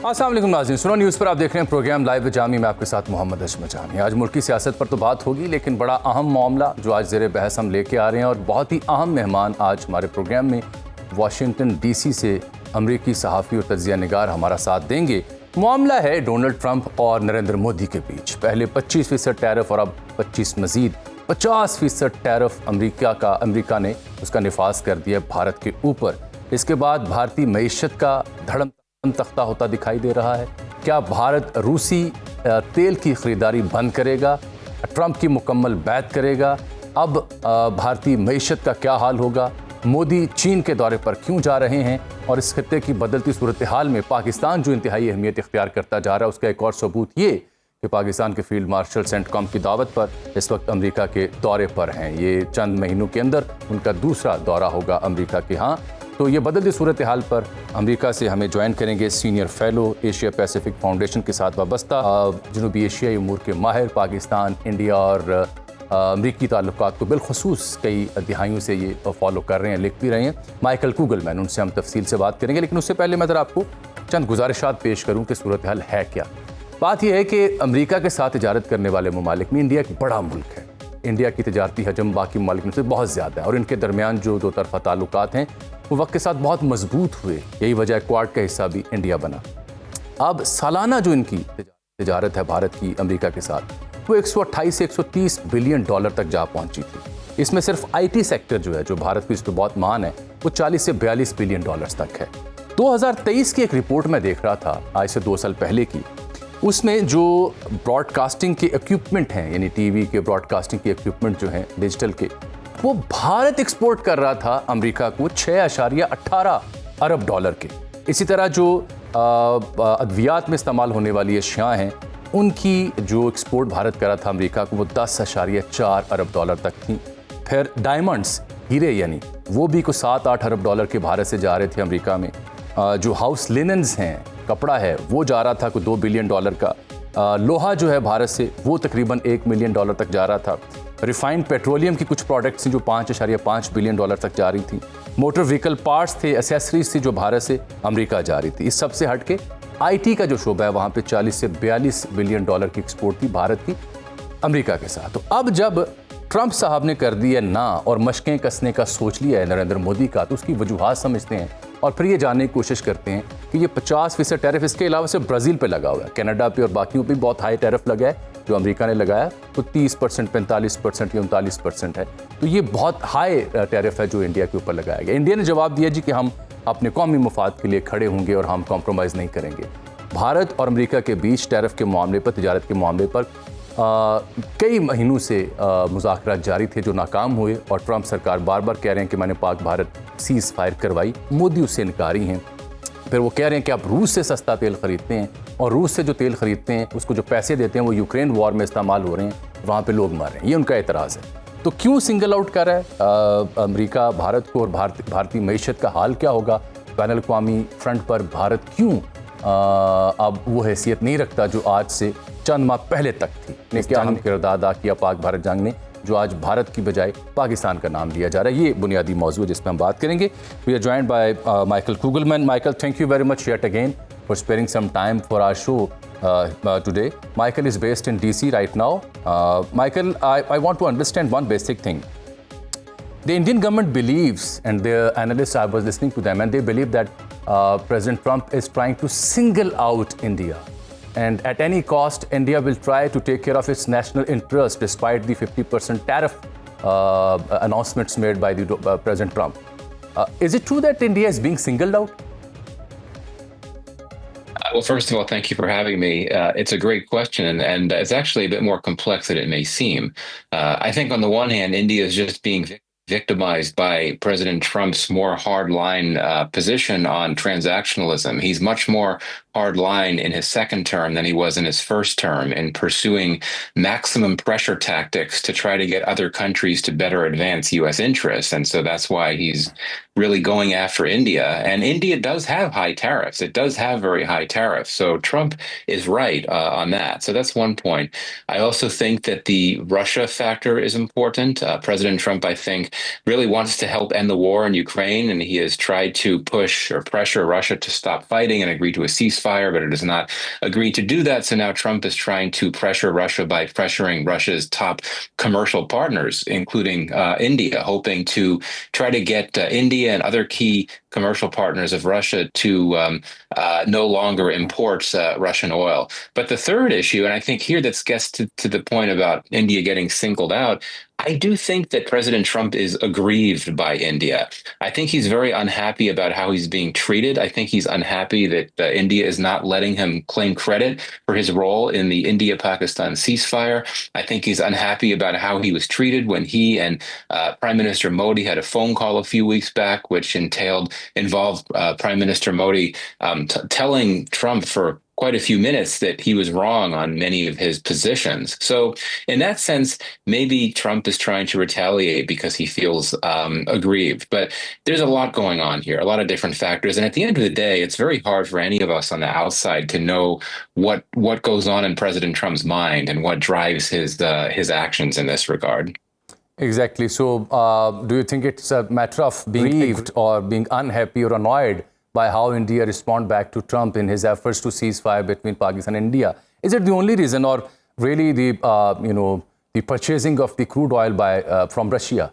अस्सलाम वालेकुम नाज़रीन, सुनो न्यूज़ पर आप देख रहे हैं प्रोग्राम लाइव जामी में आपके साथ मोहम्मद असीम जामी। आज मुल्की सियासत पर तो बात होगी, लेकिन बड़ा अहम मामला जो आज ज़ेर बहस हम लेके आ रहे हैं और बहुत ही अहम मेहमान आज हमारे प्रोग्राम में वाशिंगटन DC से अमरीकी सहाफ़ी और तज्ज़िया निगार हमारा साथ देंगे। मामला है डोनाल्ड ट्रंप और नरेंद्र मोदी के बीच। पहले 25% टैरिफ और अब 25 मज़ीद 50% टैरिफ अमरीका ने उसका निफाज कर दिया भारत के ऊपर। इसके बाद भारतीय मईशत का धड़म तख्ता होता दिखाई दे रहा है। क्या भारत रूसी तेल की खरीदारी बंद करेगा? ट्रंप की मुकम्मल बैत करेगा? अब भारतीय मईशत का क्या हाल होगा? मोदी चीन के दौरे पर क्यों जा रहे हैं? और इस खत्ते की बदलती सूरत हाल में पाकिस्तान जो इंतहाई अहमियत इख्तियार करता जा रहा है, उसका एक और सबूत ये कि पाकिस्तान के फील्ड मार्शल सेंटकॉम की दावत पर इस वक्त अमेरिका के दौरे पर हैं। ये चंद महीनों के अंदर उनका दूसरा दौरा होगा अमेरिका के यहाँ। तो ये बदलती सूरत हाल पर अमेरिका से हमें ज्वाइन करेंगे senior fellow Asia Pacific foundation के साथ वाबस्ता जनूबी एशियाई उमूर के माहिर, पाकिस्तान, इंडिया और अमरीकी ताल्लुकात को बिलखसूस कई दिहाइयों से ये फॉलो कर रहे हैं, लिख भी रहे हैं, माइकल कुगलमैन। उनसे हम तफसील से बात करेंगे, लेकिन उससे पहले मैं ज़रा आपको चंद गुजारिशात पेश करूँ कि सूरत हाल है क्या। बात यह है कि अमरीका के साथ तिजारत करने वाले ममालिक में इंडिया एक बड़ा मुल्क है। इंडिया की तजारती हजम बाकी ममालिक से बहुत ज़्यादा है और इनके दरमियान जो दो तरफा ताल्लुकात हैं वो वक्त के साथ बहुत मजबूत हुए। यही वजह क्वाड का हिस्सा भी इंडिया बना। अब सालाना जो इनकी तिजारत है भारत की अमेरिका के साथ, वो 128 से 130 बिलियन डॉलर तक जा पहुंची थी। इसमें सिर्फ IT सेक्टर जो है, जो भारत की इस पर बहुत मान है, वो 40 से 42 बिलियन डॉलर्स तक है। 2023 की एक रिपोर्ट में देख रहा था, आज से 2 साल पहले की, उसमें जो ब्रॉडकास्टिंग के इक्विपमेंट हैं, यानी TV के ब्रॉडकास्टिंग के इक्विपमेंट जो हैं डिजिटल के, वो भारत एक्सपोर्ट कर रहा था अमेरिका को 6.18 अरब डॉलर के। इसी तरह जो अद्वियात में इस्तेमाल होने वाली अशियाँ हैं, उनकी जो एक्सपोर्ट भारत कर रहा था अमेरिका को, वो 10.4 अरब डॉलर तक थी। फिर डायमंड्स, हीरे यानी, वो भी को 7-8 अरब डॉलर के भारत से जा रहे थे अमेरिका में। जो हाउस लिनन्स हैं, कपड़ा है, वो जा रहा था कोई 2 बिलियन डॉलर का। लोहा जो है भारत से, वो तकरीबन 1 मिलियन डॉलर तक जा रहा था। रिफाइंड पेट्रोलियम की कुछ प्रोडक्ट्स जो 5.5 बिलियन डॉलर तक जा रही थी। मोटर व्हीकल पार्ट्स थे, एसेसरीज थी, जो भारत से अमेरिका जा रही थी। इस सब से हट के IT का जो शोबा है, वहाँ पे 40 से 42 बिलियन डॉलर की एक्सपोर्ट थी भारत की अमेरिका के साथ। तो अब जब ट्रंप साहब ने कर दी है ना और मशकें कसने का सोच लिया है नरेंद्र मोदी का, तो उसकी वजूहात समझते हैं और फिर ये जानने की कोशिश करते हैं कि ये 50% टैरिफ इसके अलावा सिर्फ ब्राज़ील पे लगा हुआ है, कनाडा पे और बाकियों पे बहुत हाई टैरिफ लगा है। जो अमेरिका ने लगाया तो 30%, 45% या 39% है। तो ये बहुत हाई टैरिफ है जो इंडिया के ऊपर लगाया गया। इंडिया ने जवाब दिया जी कि हम अपने कौमी मफाद के लिए खड़े होंगे और हम कॉम्प्रोमाइज़ नहीं करेंगे। भारत और अमेरिका के बीच टैरिफ के मामले पर, तिजारत के मामले पर कई महीनों से मुज़ाकरात जारी थे जो नाकाम हुए और ट्रंप सरकार बार बार कह रहे हैं कि मैंने पाक भारत सीज़ फायर करवाई। मोदी उससे इनकारी हैं। फिर वो कह रहे हैं कि आप रूस से सस्ता तेल खरीदते हैं और रूस से जो तेल खरीदते हैं उसको जो पैसे देते हैं वो यूक्रेन वॉर में इस्तेमाल हो रहे हैं, वहाँ पे लोग मर रहे हैं। ये उनका एतराज़ है। तो क्यों सिंगल आउट कर रहा है अमेरिका भारत को, और भारतीय मईशत का हाल क्या होगा? बैनुल अक़वामी फ्रंट पर भारत क्यों अब वो हैसियत नहीं रखता जो आज से चंद माह पहले तक थी? ने क्या हम किरदार अदा किया पाक भारत जंग ने, जो आज भारत की बजाय पाकिस्तान का नाम लिया जा रहा है? ये बुनियादी मौजूद जिस पर हम बात करेंगे। We are joined by Michael Kugelman. Michael, thank you very much yet again for sparing some time for our show today. Michael is based in DC right now. Michael, I want to understand one basic thing. The Indian government believes, and the analysts, I was listening to them, and they believe that President Trump is trying to single out India. And at any cost, India will try to take care of its national interest despite the 50% tariff announcements made by the President Trump. Is it true that India is being singled out? Well, first of all, thank you for having me. It's a great question, and it's actually a bit more complex than it may seem. I think on the one hand, India is just being victimized by President Trump's more hardline position on transactionalism. He's much more hardline in his second term than he was in his first term in pursuing maximum pressure tactics to try to get other countries to better advance U.S. interests. And so that's why he's really going after India. And India does have high tariffs. It does have very high tariffs. So Trump is right on that. So that's one point. I also think that the Russia factor is important. President Trump, I think, really wants to help end the war in Ukraine, and he has tried to push or pressure Russia to stop fighting and agree to a ceasefire, but it has not agreed to do that. So now Trump is trying to pressure Russia by pressuring Russia's top commercial partners, including India, hoping to try to get India and other key commercial partners of Russia to no longer import Russian oil. But the third issue, and I think here that gets to the point about India getting singled out, I do think that President Trump is aggrieved by India. I think he's very unhappy about how he's being treated. I think he's unhappy that India is not letting him claim credit for his role in the India-Pakistan ceasefire. I think he's unhappy about how he was treated when he and Prime Minister Modi had a phone call a few weeks back, which involved Prime Minister Modi telling Trump for quite a few minutes that he was wrong on many of his positions. So in that sense, maybe Trump is trying to retaliate because he feels aggrieved. But there's a lot going on here, a lot of different factors. And at the end of the day, it's very hard for any of us on the outside to know what goes on in President Trump's mind and what drives his actions in this regard. Exactly. So do you think it's a matter of being grieved or being unhappy or annoyed by how India respond back to Trump in his efforts to cease fire between Pakistan and India? Is it the only reason, or really the purchasing of the crude oil from Russia?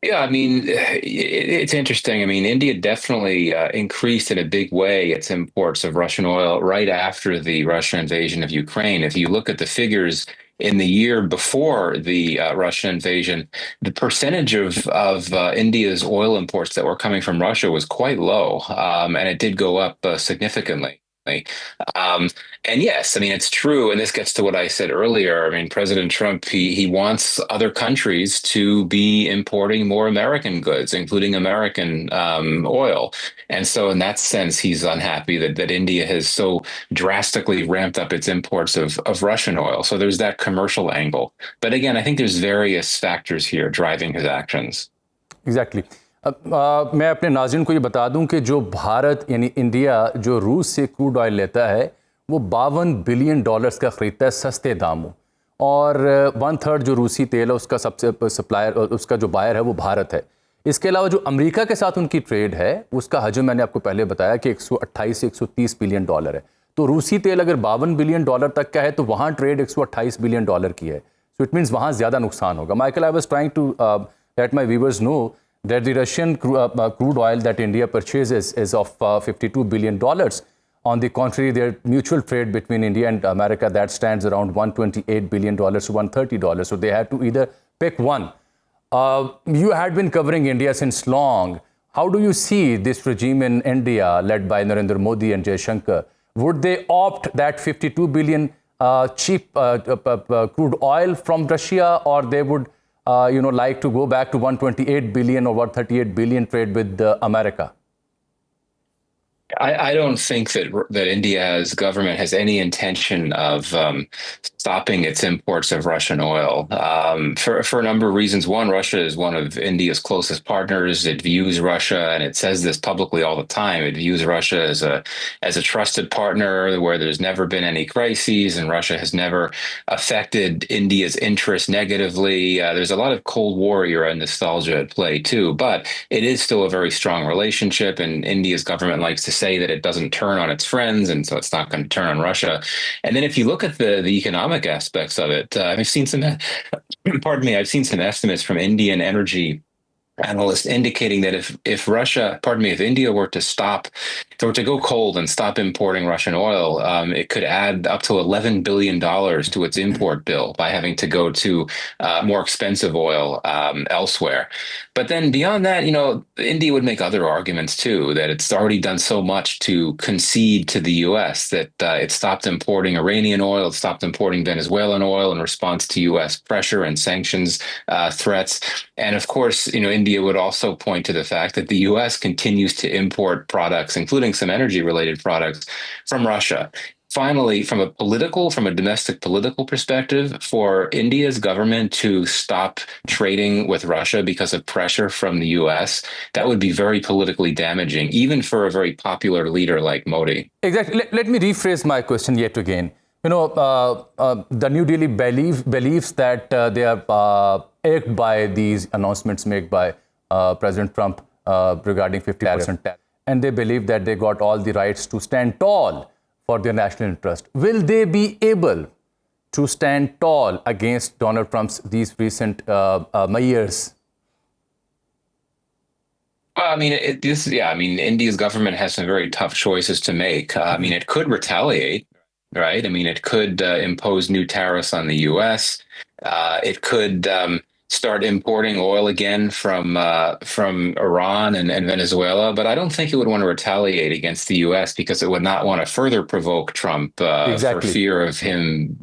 Yeah, I mean, it's interesting. I mean, India definitely increased in a big way its imports of Russian oil right after the Russian invasion of Ukraine. If you look at the figures in the year before the Russian invasion, the percentage of India's oil imports that were coming from Russia was quite low, and it did go up significantly. And yes, I mean, it's true. And this gets to what I said earlier. I mean, President Trump, he wants other countries to be importing more American goods, including American oil. And so in that sense, he's unhappy that India has so drastically ramped up its imports of Russian oil. So there's that commercial angle. But again, I think there's various factors here driving his actions. Exactly. मैं अपने नाज़रीन को ये बता दूं कि जो भारत यानी इंडिया जो रूस से क्रूड ऑयल लेता है वो $52 बिलियन का ख़रीदता है सस्ते दामों, और 1/3 जो रूसी तेल है उसका सबसे सप्लायर, उसका जो बायर है वो भारत है। इसके अलावा जो अमेरिका के साथ उनकी ट्रेड है उसका हजम मैंने आपको पहले बताया कि 128 से 130 बिलियन डॉलर है। तो रूसी तेल अगर $52 बिलियन तक का है तो वहाँ ट्रेड 128 बिलियन डॉलर की है। सो इट मीन्स वहाँ ज़्यादा नुकसान होगा। Michael, I was trying to let my viewers know that the Russian crude oil that India purchases is of $52 billion. On the contrary, their mutual trade between India and America, that stands around $128 billion to $130. So they had to either pick one. You had been covering India since long. How do you see this regime in India led by Narendra Modi and Jaishankar? Would they opt that $52 billion cheap crude oil from Russia, or they would like to go back to 128 billion or 138 billion trade with America? I don't think that India's government has any intention of stopping its imports of Russian oil for a number of reasons. One, Russia is one of India's closest partners. It views Russia, and it says this publicly all the time, it views Russia as a trusted partner where there's never been any crises, and Russia has never affected India's interests negatively. There's a lot of Cold War era nostalgia at play too, but it is still a very strong relationship, and India's government likes to say that it doesn't turn on its friends, and so it's not going to turn on Russia. And then if you look at the economic aspects of it, I've seen some estimates from Indian energy analysts indicating that if India were to go cold and stop importing Russian oil, it could add up to $11 billion to its import bill by having to go to more expensive oil elsewhere. But then beyond that, India would make other arguments too, that it's already done so much to concede to the U.S. that it stopped importing Iranian oil, it stopped importing Venezuelan oil in response to U.S. pressure and sanctions threats. And of course, India would also point to the fact that the U.S. continues to import products, including some energy-related products, from Russia. finally, from a domestic political perspective, for India's government to stop trading with Russia because of pressure from the US, that would be very politically damaging, even for a very popular leader like Modi. Exactly. Let me rephrase my question yet again. The New Delhi believes that they are irked by these announcements made by President Trump regarding 50% tariff. And they believe that they got all the rights to stand tall for their national interest. Will they be able to stand tall against Donald Trump's these recent measures? Well, I mean, India's government has some very tough choices to make. It could retaliate, right? It could impose new tariffs on the U.S. It could start importing oil again from Iran and Venezuela, but I don't think it would want to retaliate against the U.S. because it would not want to further provoke Trump for fear of him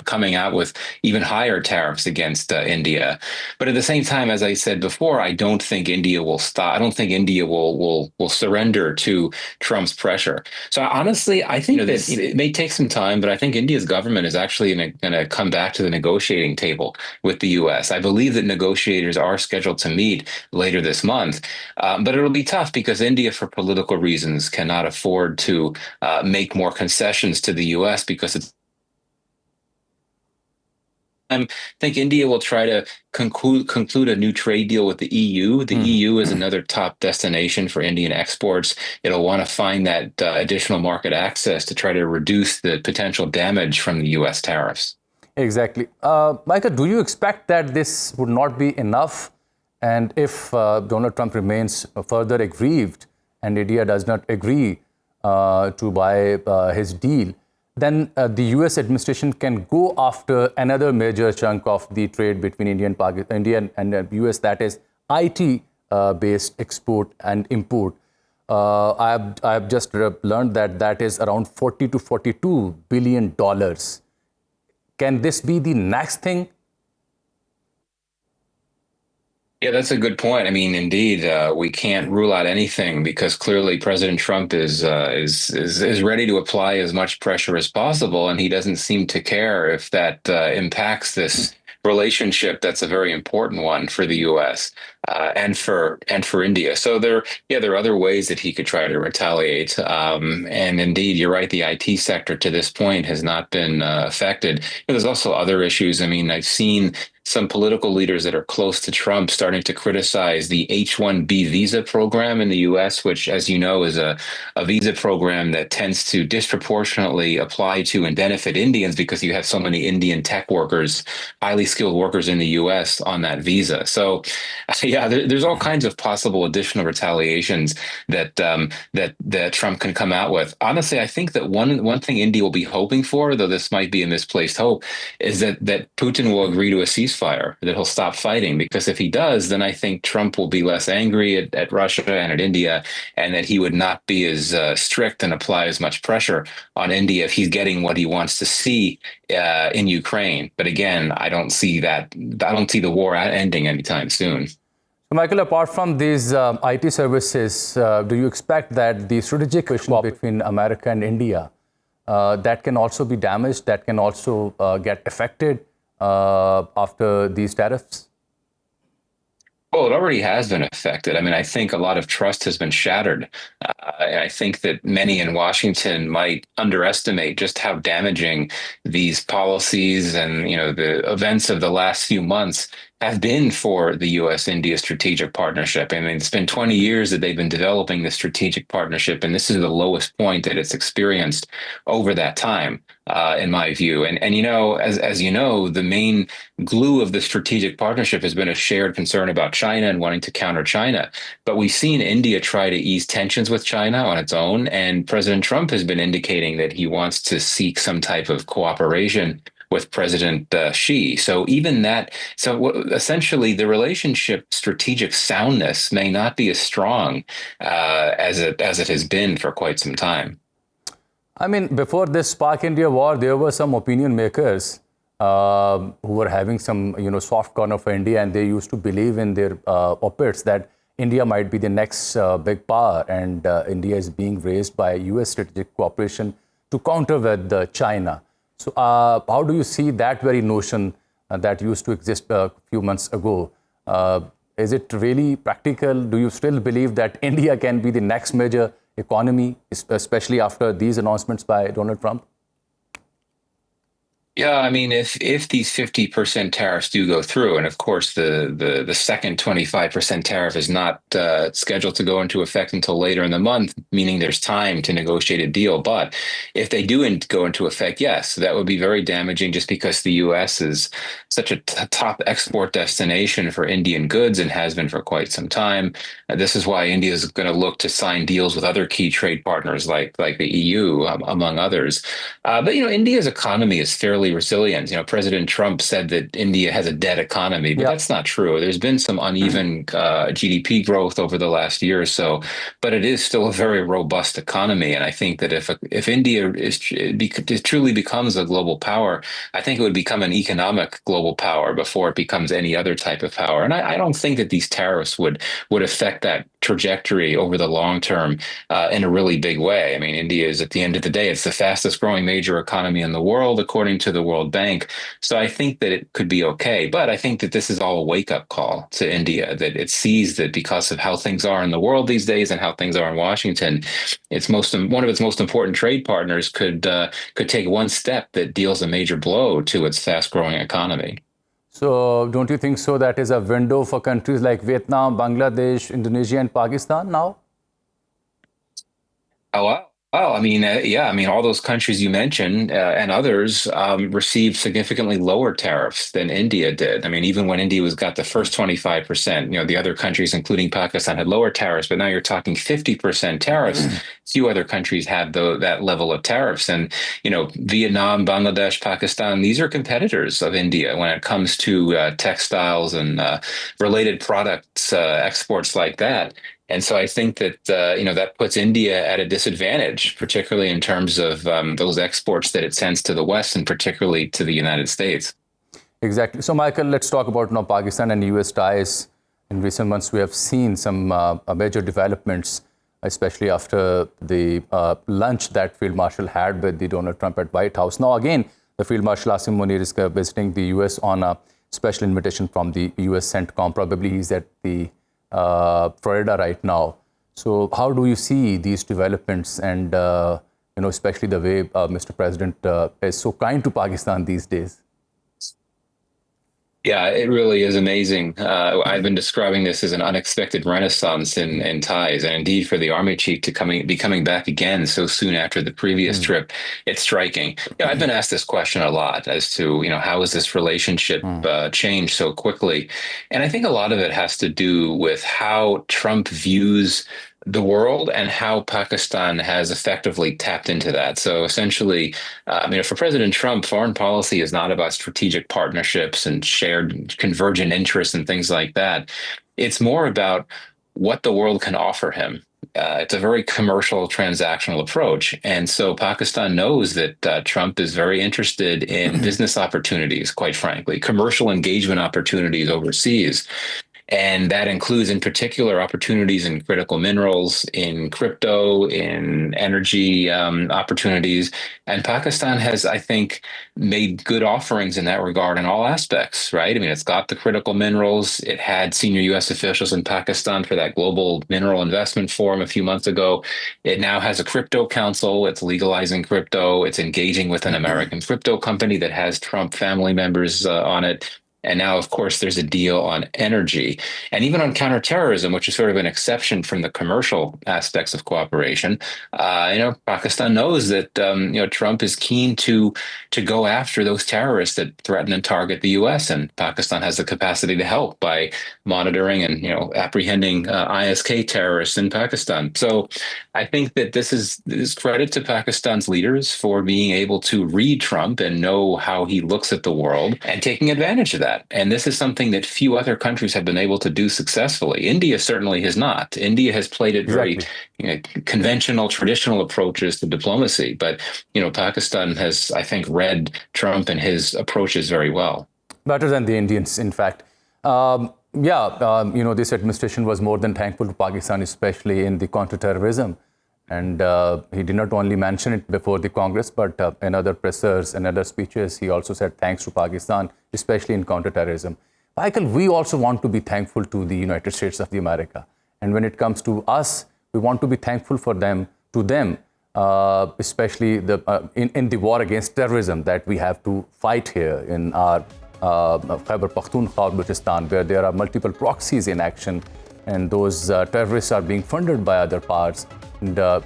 coming out with even higher tariffs against India. But at the same time, as I said before, I don't think India will stop. I don't think India will surrender to Trump's pressure. So honestly, I think that it may take some time, but I think India's government is actually going to come back to the negotiating table with the U.S. I believe that negotiators are scheduled to meet later this month, but it'll be tough because India, for political reasons, cannot afford to make more concessions to the U.S. because I think India will try to conclude a new trade deal with the EU. The EU is another top destination for Indian exports. It'll want to find that additional market access to try to reduce the potential damage from the U.S. tariffs. Exactly. Michael, do you expect that this would not be enough? And if Donald Trump remains further aggrieved and India does not agree to buy his deal, then the US administration can go after another major chunk of the trade between India and the US, that is IT-based export and import. I have just learned that is around $40 to $42 billion. Can this be the next thing? Yeah, that's a good point. Indeed, we can't rule out anything because clearly President Trump is ready to apply as much pressure as possible, and he doesn't seem to care if that impacts this relationship that's a very important one for the U.S. And for India. So there are other ways that he could try to retaliate. And indeed, you're right. The IT sector to this point has not been affected. There's also other issues. I've seen some political leaders that are close to Trump starting to criticize the H-1B visa program in the U.S., which, as you know, is a visa program that tends to disproportionately apply to and benefit Indians because you have so many Indian tech workers, highly skilled workers in the U.S. on that visa. So, yeah, there's all kinds of possible additional retaliations that Trump can come out with. Honestly, I think that one thing India will be hoping for, though this might be a misplaced hope, is that Putin will agree to a ceasefire, that he'll stop fighting. Because if he does, then I think Trump will be less angry at Russia and at India, and that he would not be as strict and apply as much pressure on India if he's getting what he wants to see in Ukraine. But again, I don't see the war ending anytime soon. So, Michael, apart from these IT services, do you expect that the strategic question between America and India that can also be damaged, that can also get affected after these tariffs? Well, it already has been affected. I think a lot of trust has been shattered. I think that many in Washington might underestimate just how damaging these policies and the events of the last few months have been for the U.S.-India strategic partnership. It's been 20 years that they've been developing this strategic partnership, and this is the lowest point that it's experienced over that time, in my view. And as you know, the main glue of the strategic partnership has been a shared concern about China and wanting to counter China. But we've seen India try to ease tensions with China on its own, and President Trump has been indicating that he wants to seek some type of cooperation with President Xi. So essentially the relationship strategic soundness may not be as strong as it has been for quite some time. Before this Pak-India war, there were some opinion makers who were having some, soft corner for India, and they used to believe in their op-eds that India might be the next big power, and India is being raised by U.S. strategic cooperation to counter with China. So how do you see that very notion that used to exist a few months ago? Is it really practical? Do you still believe that India can be the next major economy, especially after these announcements by Donald Trump? Yeah, I mean, if these 50% tariffs do go through, and of course the second 25% tariff is not scheduled to go into effect until later in the month, meaning there's time to negotiate a deal. But if they do go into effect, yes, that would be very damaging, just because the U.S. is such a top export destination for Indian goods and has been for quite some time. This is why India is going to look to sign deals with other key trade partners like the EU, among others. But India's economy is fairly resilient. President Trump said that India has a dead economy, but that's not true. There's been some uneven GDP growth over the last year or so, but it is still a very robust economy. And I think that if India truly becomes a global power, I think it would become an economic global power before it becomes any other type of power. And I don't think that these tariffs would affect that trajectory over the long term in a really big way. I mean, India is, at the end of the day, it's the fastest growing major economy in the world, according to the World Bank. So I think that it could be okay. But I think that this is all a wake-up call to India, that it sees that because of how things are in the world these days and how things are in Washington, one of its most important trade partners could take one step that deals a major blow to its fast-growing economy. So don't you think so that is a window for countries like Vietnam, Bangladesh, Indonesia, and Pakistan now? Oh, wow. Well, I mean, yeah, I mean, all those countries you mentioned and others received significantly lower tariffs than India did. I mean, even when India got the first 25%, the other countries, including Pakistan, had lower tariffs, but now you're talking 50% tariffs. Few other countries have that level of tariffs. And, Vietnam, Bangladesh, Pakistan, these are competitors of India when it comes to textiles and related products, exports like that. And so I think that, that puts India at a disadvantage, particularly in terms of those exports that it sends to the West and particularly to the United States. Exactly. So, Michael, let's talk about now Pakistan and U.S. ties. In recent months, we have seen some major developments, especially after the lunch that Field Marshal had with the Donald Trump at White House. Now, again, the Field Marshal Asim Munir is visiting the U.S. on a special invitation from the U.S. CENTCOM. Probably he's at the Florida right now. So how do you see these developments and, especially the way Mr. President is so kind to Pakistan these days? Yeah, it really is amazing. I've been describing this as an unexpected renaissance in ties, and indeed for the Army Chief to be coming back again so soon after the previous trip, it's striking. I've been asked this question a lot as to, how has this relationship changed so quickly? And I think a lot of it has to do with how Trump views the world and how Pakistan has effectively tapped into that. So essentially, for President Trump, foreign policy is not about strategic partnerships and shared convergent interests and things like that. It's more about what the world can offer him. It's a very commercial, transactional approach. And so Pakistan knows that Trump is very interested in business opportunities, quite frankly, commercial engagement opportunities overseas. And that includes, in particular, opportunities in critical minerals, in crypto, in energy opportunities. And Pakistan has, I think, made good offerings in that regard in all aspects, right? I mean, it's got the critical minerals. It had senior U.S. officials in Pakistan for that Global Mineral Investment Forum a few months ago. It now has a crypto council. It's legalizing crypto. It's engaging with an American crypto company that has Trump family members on it. And now, of course, there's a deal on energy and even on counterterrorism, which is sort of an exception from the commercial aspects of cooperation. Pakistan knows that, Trump is keen to go after those terrorists that threaten and target the U.S. And Pakistan has the capacity to help by monitoring and, apprehending ISK terrorists in Pakistan. So I think that this is credit to Pakistan's leaders for being able to read Trump and know how he looks at the world and taking advantage of that. And this is something that few other countries have been able to do successfully. India certainly has not. India has played it very conventional, traditional approaches to diplomacy. But, Pakistan has, I think, read Trump and his approaches very well. Better than the Indians, in fact. This administration was more than thankful to Pakistan, especially in the counterterrorism. And he did not only mention it before the Congress, but in other pressers and other speeches, he also said thanks to Pakistan, especially in counterterrorism. Michael, we also want to be thankful to the United States of America. And when it comes to us, we want to be thankful to them, especially in the war against terrorism that we have to fight here in our Khyber Pakhtunkhwa, Balochistan, where there are multiple proxies in action, and those terrorists are being funded by other parts. And there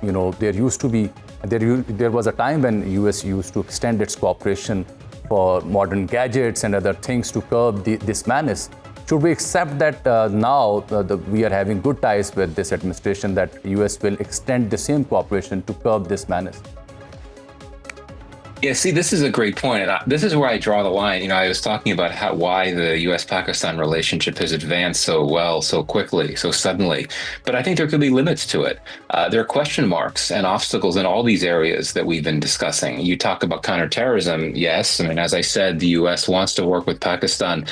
was a time when US used to extend its cooperation for modern gadgets and other things to curb this menace. Should we accept that now we are having good ties with this administration, that US will extend the same cooperation to curb this menace? Yeah, see, this is a great point. And this is where I draw the line. I was talking about why the U.S.-Pakistan relationship has advanced so well, so quickly, so suddenly. But I think there could be limits to it. There are question marks and obstacles in all these areas that we've been discussing. You talk about counterterrorism. Yes. I mean, as I said, the U.S. wants to work with Pakistan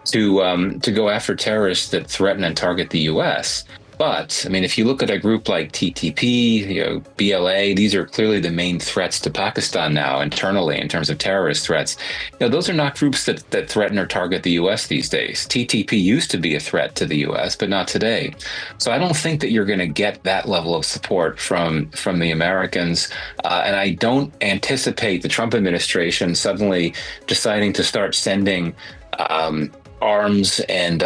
to go after terrorists that threaten and target the U.S. But, I mean, if you look at a group like TTP, BLA, these are clearly the main threats to Pakistan now internally in terms of terrorist threats. Those are not groups that threaten or target the U.S. these days. TTP used to be a threat to the U.S., but not today. So I don't think that you're going to get that level of support from the Americans. And I don't anticipate the Trump administration suddenly deciding to start sending arms and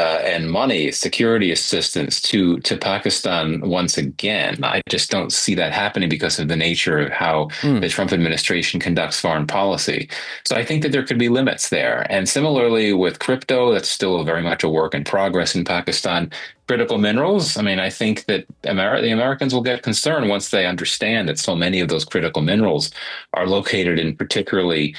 money, security assistance to Pakistan once again. I just don't see that happening because of the nature of how the Trump administration conducts foreign policy. So I think that there could be limits there. And similarly with crypto, that's still very much a work in progress in Pakistan. Critical minerals, I mean, I think that the Americans will get concerned once they understand that so many of those critical minerals are located in particularly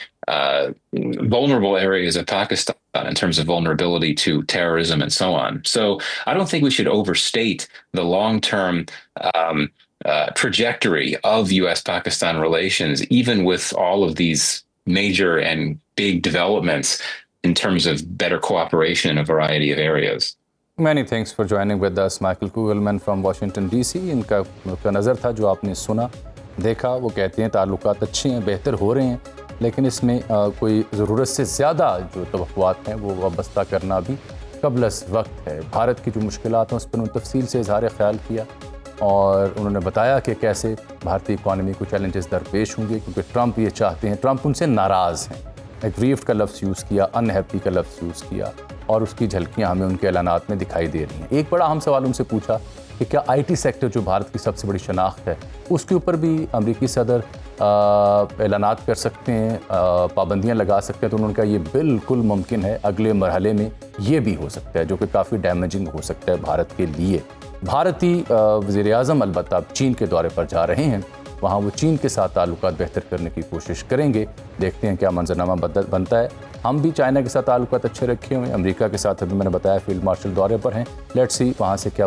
vulnerable areas of Pakistan in terms of vulnerability to terrorism and so on. So I don't think we should overstate the long-term trajectory of U.S.-Pakistan relations, even with all of these major and big developments in terms of better cooperation in a variety of areas. Many thanks for joining with us, Michael Kugelman from Washington DC. इनका नज़र था जो आपने सुना देखा, वो कहते हैं ताल्लुकात अच्छे हैं, बेहतर हो रहे हैं, लेकिन इसमें कोई ज़रूरत से ज़्यादा जो तवक्कुआत हैं वो वाबस्ता करना भी कबलस वक्त है। भारत की जो मुश्किलात हैं उस पर उन्होंने तफसील से इज़हार ख्याल किया और उन्होंने बताया कि कैसे भारतीय इकॉनमी को चैलेंजेस दरपेश होंगे, क्योंकि ट्रंप ये चाहते हैं, ट्रंप उनसे नाराज़ हैं। एग्रीव्ड का लफ्ज़ यूज़ किया, अनहैप्पी का लफ्ज़ यूज़ किया, और उसकी झलकियाँ हमें उनके ऐलानात में दिखाई दे रही हैं। एक बड़ा अहम सवाल उनसे पूछा कि क्या आईटी सेक्टर जो भारत की सबसे बड़ी शनाख्त है उसके ऊपर भी अमेरिकी सदर ऐलानात कर सकते हैं, पाबंदियां लगा सकते हैं। तो उन्होंने कहा ये बिल्कुल मुमकिन है, अगले मरहले में ये भी हो सकता है, जो कि काफ़ी डैमेजिंग हो सकता है भारत के लिए। भारतीय वज़ीर-ए-आज़म अलबत्ता चीन के दौरे पर जा रहे हैं, वहाँ वो चीन के साथ ताल्लुकात बेहतर करने की कोशिश करेंगे। देखते हैं क्या मंजरनामा बनता है। हम भी चाइना के साथ ताल्लुकात अच्छे रखे हुए हैं, अमेरिका के साथ अभी मैंने बताया फील्ड मार्शल दौरे पर हैं। लेट्स सी वहाँ से क्या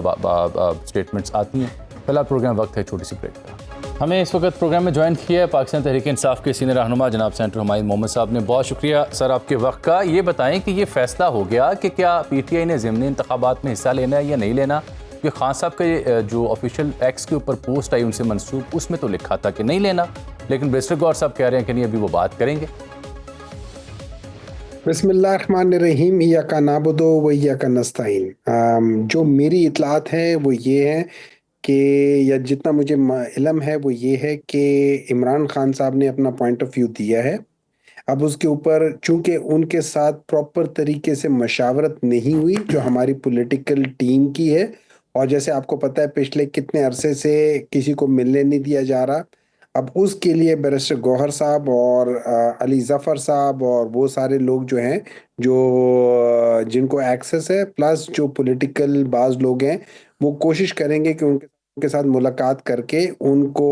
स्टेटमेंट्स आती हैं। फिलहाल प्रोग्राम वक्त है छोटी सी ब्रेक का। हमें इस वक्त प्रोग्राम में ज्वाइन किया है पाकिस्तान तहरीक इंसाफ के सीनियर रहनुमा जनाब सेनेटर हुमायूं मोहम्मद साहब ने। बहुत शुक्रिया सर आपके वक्त का। ये बताएं कि ये फैसला हो गया कि क्या PTI ने ज़िमनी इंतखाबात में हिस्सा लेना है या नहीं लेना, कि खान साहब के जो ऑफिशियल एक्स के ऊपर पोस्ट आई उनसे मंसूब, उसमें तो लिखा था कि नहीं लेना, लेकिन बैरिस्टर गौहर साहब कह रहे हैं कि नहीं, अभी वो बात करेंगे। बिस्मिल्लाहिर्रहमानिर्रहीम, इय्याका नाबुदु व इय्याका नस्तईन। जो मेरी इतलात है वो ये है कि, या जितना मुझे इल्म है वो ये है कि इमरान खान साहब ने अपना पॉइंट ऑफ व्यू दिया है। अब उसके ऊपर चूंकि उनके साथ प्रॉपर तरीके से मशावरत नहीं हुई जो हमारी पॉलिटिकल टीम की है, और जैसे आपको पता है पिछले कितने अरसे से किसी को मिलने नहीं दिया जा रहा, अब उसके लिए बैरिस्टर गौहर साहब और अली ज़फ़र साहब और वो सारे लोग जो हैं जो जिनको एक्सेस है, प्लस जो पॉलिटिकल बाज़ लोग हैं, वो कोशिश करेंगे कि उनके साथ मुलाकात करके उनको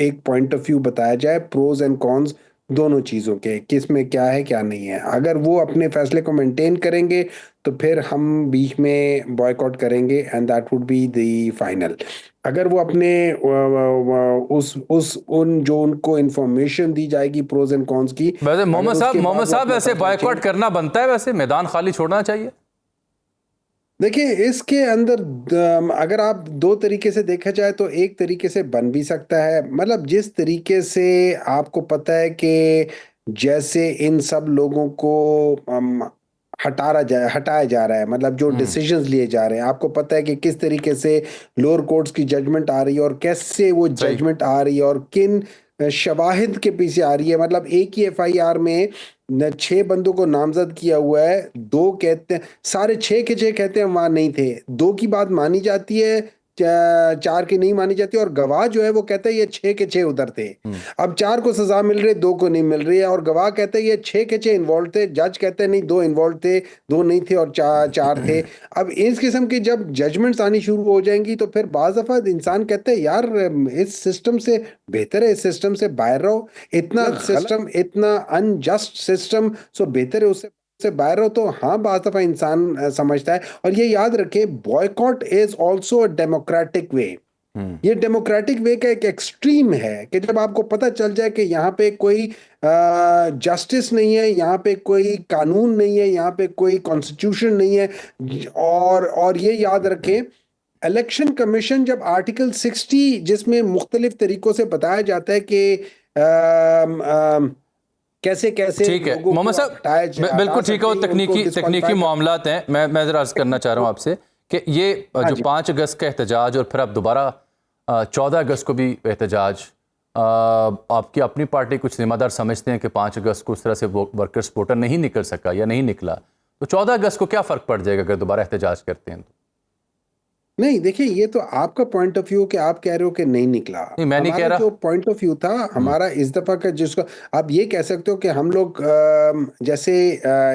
एक पॉइंट ऑफ व्यू बताया जाए, प्रोज एंड कॉन्स दोनों चीज़ों के, किस में क्या है क्या नहीं है। अगर वो अपने फैसले को मेंटेन करेंगे तो फिर हम बीच में बॉयकॉट करेंगे and that would be the final. अगर वो अपने उन जो उनको इंफॉर्मेशन दी जाएगी प्रोज एंड कॉन्स की, वैसे मोहम्मद साहब वैसे बॉयकॉट करना बनता है, वैसे मैदान खाली छोड़ना चाहिए। देखिए इसके अंदर अगर आप दो तरीके से देखा जाए तो एक तरीके से बन भी सकता है, मतलब जिस तरीके से आपको पता है कि जैसे इन सब लोगों को हटाया जा रहा है, मतलब जो डिसीजंस लिए जा रहे हैं, आपको पता है कि किस तरीके से लोअर कोर्ट्स की जजमेंट आ रही है और कैसे वो सही। जजमेंट आ रही है और किन शवाहिद के पीछे आ रही है। मतलब एक ही एफआईआर में 6 बंदों को नामजद किया हुआ है, 2 कहते हैं, सारे 6 के 6 कहते हैं वहां नहीं थे, 2 की बात मानी जाती है, 4 की नहीं मानी जाती, और गवाह जो है वो कहता है ये 6 के 6 उधर थे। अब 4 को सजा मिल रही है, 2 को नहीं मिल रही है, और गवाह कहते हैं ये 6 के 6 इन्वॉल्व थे, जज कहते हैं नहीं 2 इन्वॉल्व थे, 2 नहीं थे और 4 थे। अब इस किस्म की जब जजमेंट्स आनी शुरू हो जाएंगी तो फिर बाज दफा इंसान कहते हैं यार इस सिस्टम से बेहतर है इस सिस्टम से बाहर रहो, इतना सिस्टम, इतना अनजस्ट सिस्टम, सो बेहतर है उससे से बाहर हो। तो हाँ, बात दफा इंसान समझता है। और ये याद रखे, boycott is also a democratic वे। ये डेमोक्रेटिक वे का एक एक्सट्रीम है कि जब आपको पता चल जाए कि यहाँ पे कोई जस्टिस नहीं है, यहाँ पे कोई कानून नहीं है, यहाँ पे कोई कॉन्स्टिट्यूशन नहीं है। और ये याद रखें, इलेक्शन कमीशन जब आर्टिकल 60 जिसमें मुख्तलिफ तरीकों से बताया जाता है कि कैसे कैसे ठीक है मोहम्मद साहब, बिल्कुल ठीक है, वो तकनीकी मामलात हैं। मैं जरा अर्ज करना चाह रहा हूँ आपसे कि ये जो 5 अगस्त का एहतजाज और फिर अब दोबारा 14 अगस्त को भी एहतजाज, आपकी अपनी पार्टी कुछ जिम्मेदार समझते हैं कि 5 अगस्त को उस तरह से वर्कर्स वोटर नहीं निकल सका या नहीं निकला, तो 14 अगस्त को क्या फ़र्क पड़ जाएगा अगर दोबारा एहतजाज करते हैं तो? नहीं, देखिए ये तो आपका पॉइंट ऑफ व्यू कि आप कह रहे हो कि नहीं निकला। नहीं, मैं नहीं कह रहा। जो पॉइंट ऑफ व्यू था हमारा इस दफा का, जिसको आप ये कह सकते हो कि हम लोग जैसे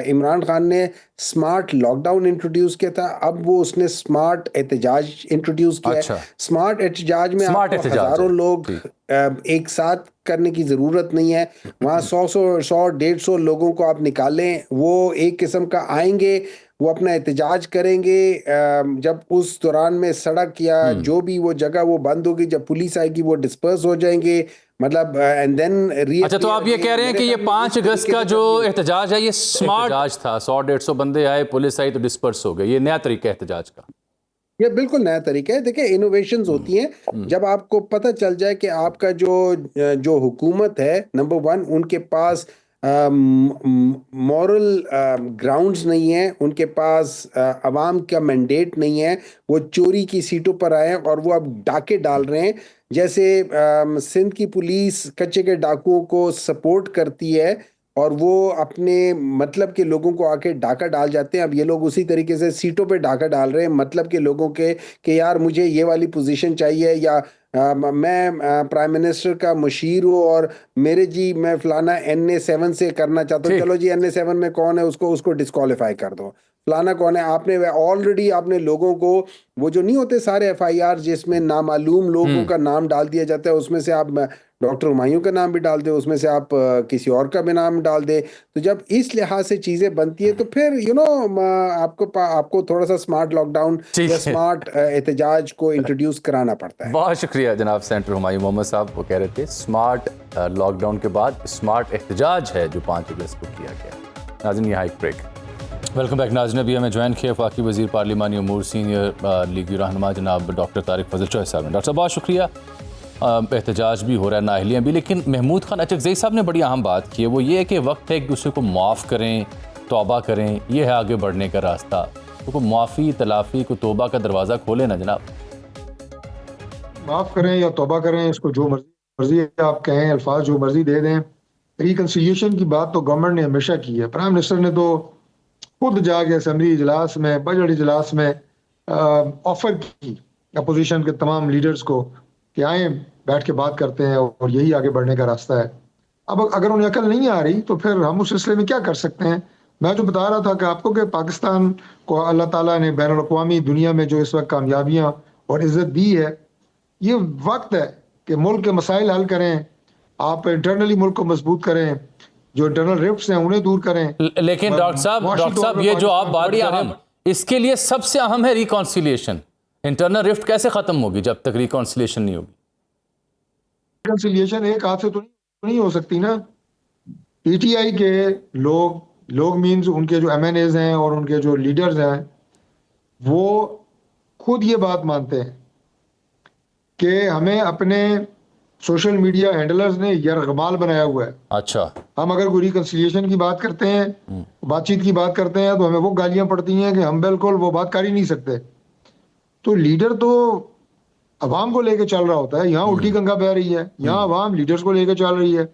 इमरान खान ने स्मार्ट लॉकडाउन इंट्रोड्यूस किया था, अब वो उसने स्मार्ट एहतजाज इंट्रोड्यूस किया अच्छा। है। स्मार्ट एहतजाज में आपको हजारों लोग एक साथ करने की जरूरत नहीं है। वहाँ 100-150 लोगों को आप निकालें, वो एक किस्म का आएंगे, वो अपना एहतजाज करेंगे। जब उस दौरान में सड़क या जो भी वो जगह वो बंद होगी, जब पुलिस आएगी वो डिस्पर्स हो जाएंगे, मतलब एंड देन अच्छा, तो आप ये कह रहे हैं कि ये 5 अगस्त का जो एहतजाज है ये स्मार्ट एहतजाज था, 100-150 बंदे आए, पुलिस आई तो डिस्पर्स हो गए, ये नया तरीका है एहतजाज का? ये बिल्कुल नया तरीका है। देखिए इनोवेशंस होती हैं जब आपको पता चल जाए कि आपका जो हुकूमत है, नंबर 1 उनके पास मॉरल ग्राउंड्स नहीं है, उनके पास अवाम का मैंडेट नहीं है, वो चोरी की सीटों पर आए और वो अब डाके डाल रहे हैं। जैसे सिंध की पुलिस कच्चे के डाकुओं को सपोर्ट करती है और वो अपने मतलब के लोगों को आके डाका डाल जाते हैं, अब ये लोग उसी तरीके से सीटों पे डाका डाल रहे हैं मतलब के लोगों के कि यार मुझे ये वाली पोजीशन चाहिए, या मैं प्राइम मिनिस्टर का मुशीर हूँ और मेरे जी मैं फलाना NA7 से करना चाहता हूँ, चलो जी NA7 में कौन है उसको डिस्क्वालीफाई कर दो, फलाना कौन है। आपने ऑलरेडी आपने लोगों को, वो जो नहीं होते सारे FIR जिसमें नामालूम लोगों का नाम डाल दिया जाता है, उसमें से आप डॉक्टर हुमायूं का नाम भी डाल दे, उसमें से आप किसी और का भी नाम डाल दे, तो जब इस लिहाज से चीजें बनती है तो फिर आपको थोड़ा सा स्मार्ट लॉकडाउन या स्मार्ट एहतजाज को इंट्रोड्यूस कराना पड़ता है। बहुत शुक्रिया जनाब सेंटर हुमायूं मोहम्मद साहब, वो कह रहे थे स्मार्ट लॉकडाउन के बाद स्मार्ट एहतजाज है जो 5 अगस्त को किया गया। नाज़रीन, यहाँ एक ब्रेक। वेलकम बैक नाज़रीन, अभी हमें ज्वाइन किया वफाकी वज़ीर पार्लिमानी अमूर सीनियर लीगी रहनुमा जनाब डॉक्टर तारिक फजल चौधरी साहब ने। डॉक्टर साहब बहुत शुक्रिया। एहतजाज भी हो रहा है, नाअहलियाँ भी, लेकिन महमूद खान अचकज़ई साहब ने बड़ी अहम बात की है, वो ये है कि वक्त है एक दूसरे को माफ़ करें, तौबा करें, ये है आगे बढ़ने का रास्ता। तो माफ़ी, तलाफ़ी को, तौबा का दरवाज़ा खोले ना जनाब। माफ़ करें या तौबा करें, इसको जो मर्जी आप कहें, अल्फाज जो मर्जी दे दें, रिकन्सिलिएशन की बात तो गवर्नमेंट ने हमेशा की है। प्राइम मिनिस्टर ने तो खुद जाके असेंबली इजलास में, बजट इजलास में ऑफर की अपोजिशन के तमाम लीडर्स को कि आए बैठ के बात करते हैं और यही आगे बढ़ने का रास्ता है। अब अगर उन्हें अकल नहीं आ रही तो फिर हम उस सिलसिले में क्या कर सकते हैं। मैं जो बता रहा था कि आपको कि पाकिस्तान को अल्लाह ताला ने बैनुल अक़वामी दुनिया में जो इस वक्त कामयाबियाँ और इज़्ज़त दी है, ये वक्त है कि मुल्क के मसाइल हल करें, आप इंटरनली मुल्क को मजबूत करें, जो इंटरनल रिफ्ट्स हैं उन्हें दूर करें। लेकिन डॉक्टर साहब ये जो आप बात कर रहे हैं, इसके लिए सबसे अहम है रिकॉन्सिलिएशन। इंटरनल रिफ्ट कैसे खत्म होगी जब तक रिकॉन्सिलिएशन नहीं होगी? रिकॉन्सिलिएशन एक हाथ से तो नहीं हो सकती ना। PTI के लोग मींस उनके जो MNAs हैं और उनके जो लीडर्स हैं, वो खुद ये बात मानते हैं कि हमें अपने सोशल मीडिया हैंडलर्स ने यरगमाल बनाया हुआ है। अच्छा। हम अगर कोई रिकंसिलिएशन की बात करते हैं, बातचीत की बात करते हैं, तो हमें वो गालियां पड़ती हैं कि हम बिल्कुल वो बात कर ही नहीं सकते। तो लीडर तो अवाम को लेके चल रहा होता है, यहाँ उल्टी गंगा बह रही है, यहाँ अवाम लीडर्स को लेके चल रही है।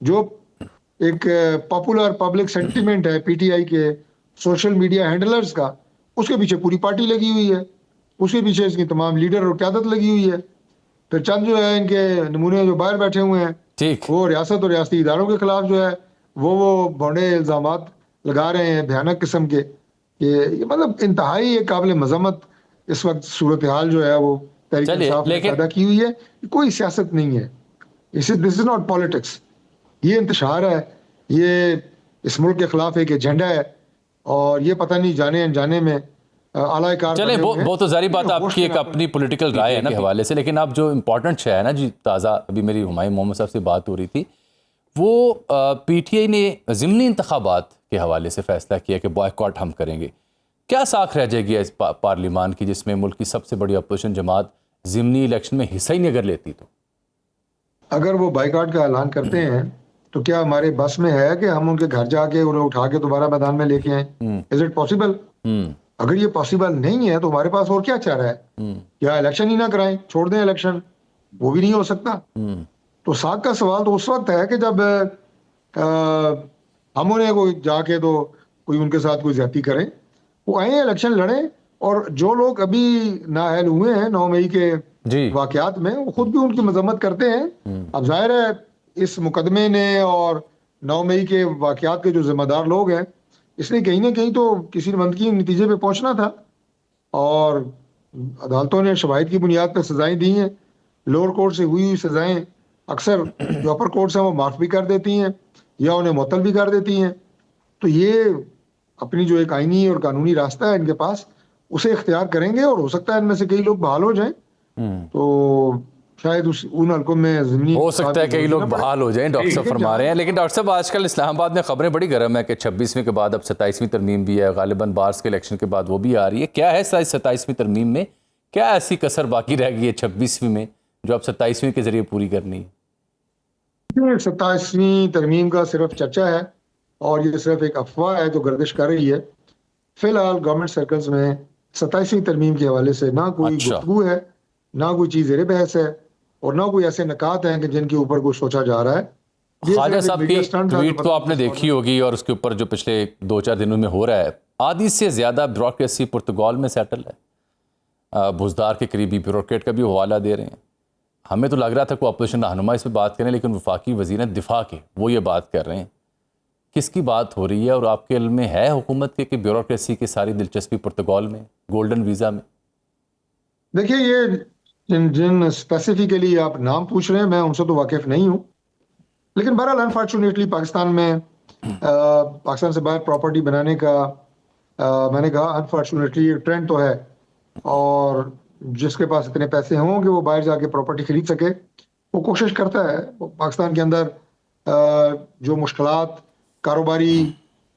जो एक पॉपुलर पब्लिक सेंटिमेंट है पीटीआई के सोशल मीडिया हैंडलर्स का, उसके पीछे पूरी पार्टी लगी हुई है, उसके पीछे इसकी तमाम लीडर और क्यादत लगी हुई है। फिर चंद जो है इनके नमूने जो बाहर बैठे हुए हैं, ठीक, वो रियासत और रियासती इदारों के खिलाफ जो है वो बड़े इल्जामात लगा रहे हैं भयानक किस्म के। ये मतलब इंतहाई एक काबिल मजम्मत इस वक्त सूरत हाल जो है वो तहरीक चलिए, इंसाफ ने लेकिन- पैदा की हुई है। कोई सियासत नहीं है, दिस इज नॉट पॉलिटिक्स। ये इंतशार है, ये इस मुल्क के खिलाफ एक एजेंडा है, और ये पता नहीं जाने अनजाने में आलाकार चले वो तो जारी बात आपकी एक अपनी पॉलिटिकल राय है ना के हवाले से, लेकिन अब जो इम्पोर्टेंट है ना जी, ताज़ा अभी मेरी हुमायूं मोहम्मद साहब से बात हो रही थी, वो पीटीआई ने ज़िमनी इंतखाबात के हवाले से फैसला किया कि बॉयकॉट हम करेंगे। क्या साख रह जाएगी इस पार्लियामान की जिसमें मुल्क की सबसे बड़ी अपोजिशन जमात ज़िमनी इलेक्शन में हिस्सा ही नहीं अगर लेती? तो अगर वो बाइकआउट का ऐलान करते हैं तो क्या हमारे बस में है कि हम उनके घर जाके उन्हें उठा के दोबारा मैदान में लेके आए? Is it possible? अगर ये पॉसिबल नहीं है तो हमारे पास और क्या चारा है? क्या इलेक्शन ही ना कराएं, छोड़ दें इलेक्शन? वो भी नहीं हो सकता। तो साख का सवाल तो उस वक्त है कि जब हम उन्हें कोई जाके तो कोई उनके साथ कोई ज्यादती करें, वो आए इलेक्शन लड़ें। और जो लोग अभी नाअहल हुए हैं 9 मई के वाकयात में, वो खुद भी उनकी मजम्मत करते हैं। अब जाहिर है इस मुकदमे ने और 9 मई के वाकयात के जो जिम्मेदार लोग हैं, इसने कहीं ना कहीं तो किसी मंतकी नतीजे पे पहुंचना था, और अदालतों ने शवाहिद की बुनियाद पर सजाएं दी हैं। लोअर कोर्ट से हुई सजाएं अक्सर जो अपर कोर्ट से वो माफ भी कर देती हैं या उन्हें मुअत्तल भी कर देती हैं। तो ये अपनी जो एक आईनी और कानूनी रास्ता है इनके पास, उसे इख्तियार करेंगे, और हो सकता है इनमें से कई लोग बहाल हो जाएं। तो शायद उन हलकों में ज़मीनी हो सकता है कई लोग बहाल हो जाएं, डॉक्टर साहब फरमा रहे हैं। लेकिन डॉक्टर साहब, आजकल इस्लामाबाद में खबरें बड़ी गर्म है कि 26वीं के बाद अब 27वीं तरमीम भी है, गालिबन बार्स के इलेक्शन के बाद वो भी आ रही है। क्या है 27वीं तरमीम में, क्या ऐसी कसर बाकी रह गई है 26वीं में जो अब 27वीं के जरिए पूरी करनी है? 27वीं तरमीम का सिर्फ चर्चा है, और ये सिर्फ एक अफवाह है जो गर्दिश कर रही है। फिलहाल गवर्नमेंट सर्कल्स में 27वीं तरमीम के हवाले से ना कोई गुफ्तगू है, ना कोई चीज़ ज़ेरे बहस है, और ना कोई ऐसे नकात हैं कि जिनके ऊपर कुछ सोचा जा रहा है। ख्वाजा साहब की ट्वीट तो आपने देखी होगी, और उसके ऊपर जो पिछले 2-4 दिनों में हो रहा है, आधी से ज़्यादा ब्यूरोक्रेसी पुर्तगाल में सेटल है। बुजदार के करीबी ब्यूरोक्रेट का भी हवाला दे रहे हैं। हमें तो लग रहा था कोई अपोजिशन रहनुमा इस पर बात करें, लेकिन वफाकी वज़ीर दिफा के वो ये बात कर रहे हैं। किसकी बात हो रही है, और आपके इल्म में है हुकूमत के कि ब्यूरोक्रेसी की सारी दिलचस्पी पुर्तगाल में, गोल्डन वीज़ा में? देखिए, ये जिन स्पेसिफिकली आप नाम पूछ रहे हैं, मैं उनसे तो वाकिफ नहीं हूँ। लेकिन बहरहाल अनफॉर्चुनेटली पाकिस्तान में पाकिस्तान से बाहर प्रॉपर्टी बनाने का मैंने कहा अनफॉर्चुनेटली ट्रेंड तो है, और जिसके पास इतने पैसे हों कि वो बाहर जाके प्रॉपर्टी खरीद सके, वो कोशिश करता है। पाकिस्तान के अंदर जो मुश्किलात कारोबारी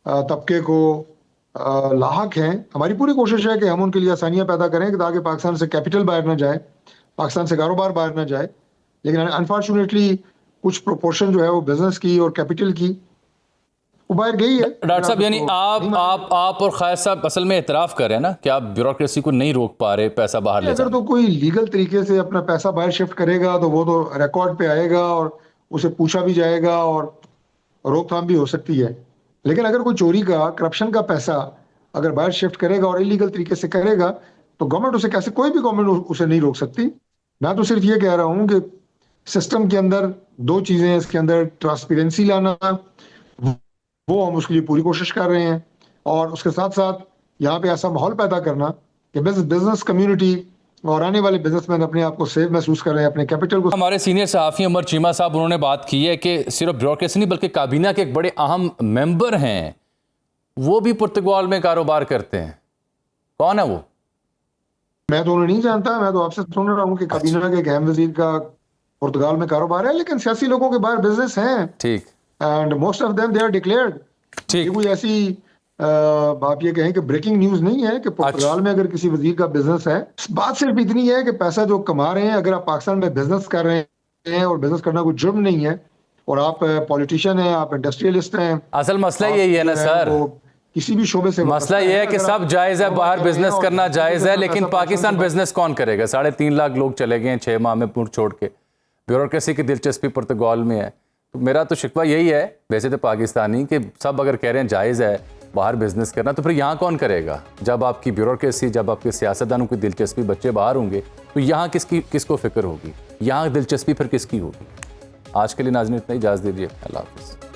तबके को लाहक हैं, हमारी पूरी कोशिश है कि हम उनके लिए आसानियां पैदा करें ताकि पाकिस्तान से कैपिटल बाहर ना जाए, पाकिस्तान से कारोबार बाहर ना जाए। लेकिन अनफॉर्चुनेटली कुछ प्रोपोर्शन जो है वो बिजनेस की और कैपिटल की वो बाहर गई है। डॉक्टर साहब, यानी आप और ख्वाजा साहब असल में एतराफ़ कर रहे हैं ना कि आप ब्यूरोक्रेसी को नहीं रोक पा रहे पैसा बाहर ले जाने? अगर तो कोई लीगल तरीके से अपना पैसा बाहर शिफ्ट करेगा तो वो तो रिकॉर्ड पे आएगा और उसे पूछा भी जाएगा और रोकथाम भी हो सकती है। लेकिन अगर कोई चोरी का, करप्शन का पैसा अगर बाहर शिफ्ट करेगा और इलीगल तरीके से करेगा, तो गवर्नमेंट उसे कैसे, कोई भी गवर्नमेंट उसे नहीं रोक सकती। मैं तो सिर्फ ये कह रहा हूँ कि सिस्टम के अंदर 2 चीजें हैं, इसके अंदर ट्रांसपेरेंसी लाना, वो हम उसके लिए पूरी कोशिश कर रहे हैं, और उसके साथ साथ यहाँ पे ऐसा माहौल पैदा करना कि बिजनेस कम्युनिटी और आने वाले बिजनेसमैन अपने आप को सेफ महसूस कर रहे हैं, अपने कैपिटल को। हमारे सीनियर सहाफ़ी अमर चीमा साहब, उन्होंने बात की है कि सिर्फ ब्यूरोक्रेसी नहीं बल्कि काबीना के एक बड़े अहम मेंबर हैं, वो भी पुर्तगाल में कारोबार करते हैं। कौन है वो? मैं तो उन्हें नहीं जानता, मैं तो आपसे सुन रहा हूँ कि काबीना के एक अहम वजीर का पुर्तगाल में कारोबार है, लेकिन सियासी लोगों के बाहर बिजनेस हैं। ठीक। And most of them they are declared. ठीक। कोई ऐसी आप ये कहें कि ब्रेकिंग न्यूज नहीं है कि पुर्तगाल में अगर किसी वजीर का बिजनेस है, बात सिर्फ इतनी है कि पैसा जो कमा रहे हैं, अगर आप पाकिस्तान में बिजनेस कर रहे हैं और बिजनेस करना कोई जुर्म नहीं है, और आप पॉलिटिशियन हैं, आप इंडस्ट्रियलिस्ट हैं, असल मसला यही है ना सर, किसी भी शोबे से मसला ये है कि सब जायज़ है, बाहर बिजनेस करना जायज़ है, लेकिन पाकिस्तान बिजनेस कौन करेगा? 3.5 लाख लोग चले गए हैं 6 माह में मुल्क छोड़ के। ब्यूरोक्रेसी की दिलचस्पी पुर्तगाल में है। तो मेरा तो शिकवा यही है वैसे तो पाकिस्तानी, कि सब अगर कह रहे हैं जायज़ है बाहर बिजनेस करना, तो फिर यहाँ कौन करेगा? जब आपकी ब्यूरोक्रेसी, जब आपके सियासतदानों की दिलचस्पी, बच्चे बाहर होंगे, तो यहाँ किसको फिक्र होगी? यहाँ दिलचस्पी फिर किसकी होगी? आज के लिए नाज़रीन इतना ही, इजाज़त दीजिए। अल्लाह हाफ़िज़।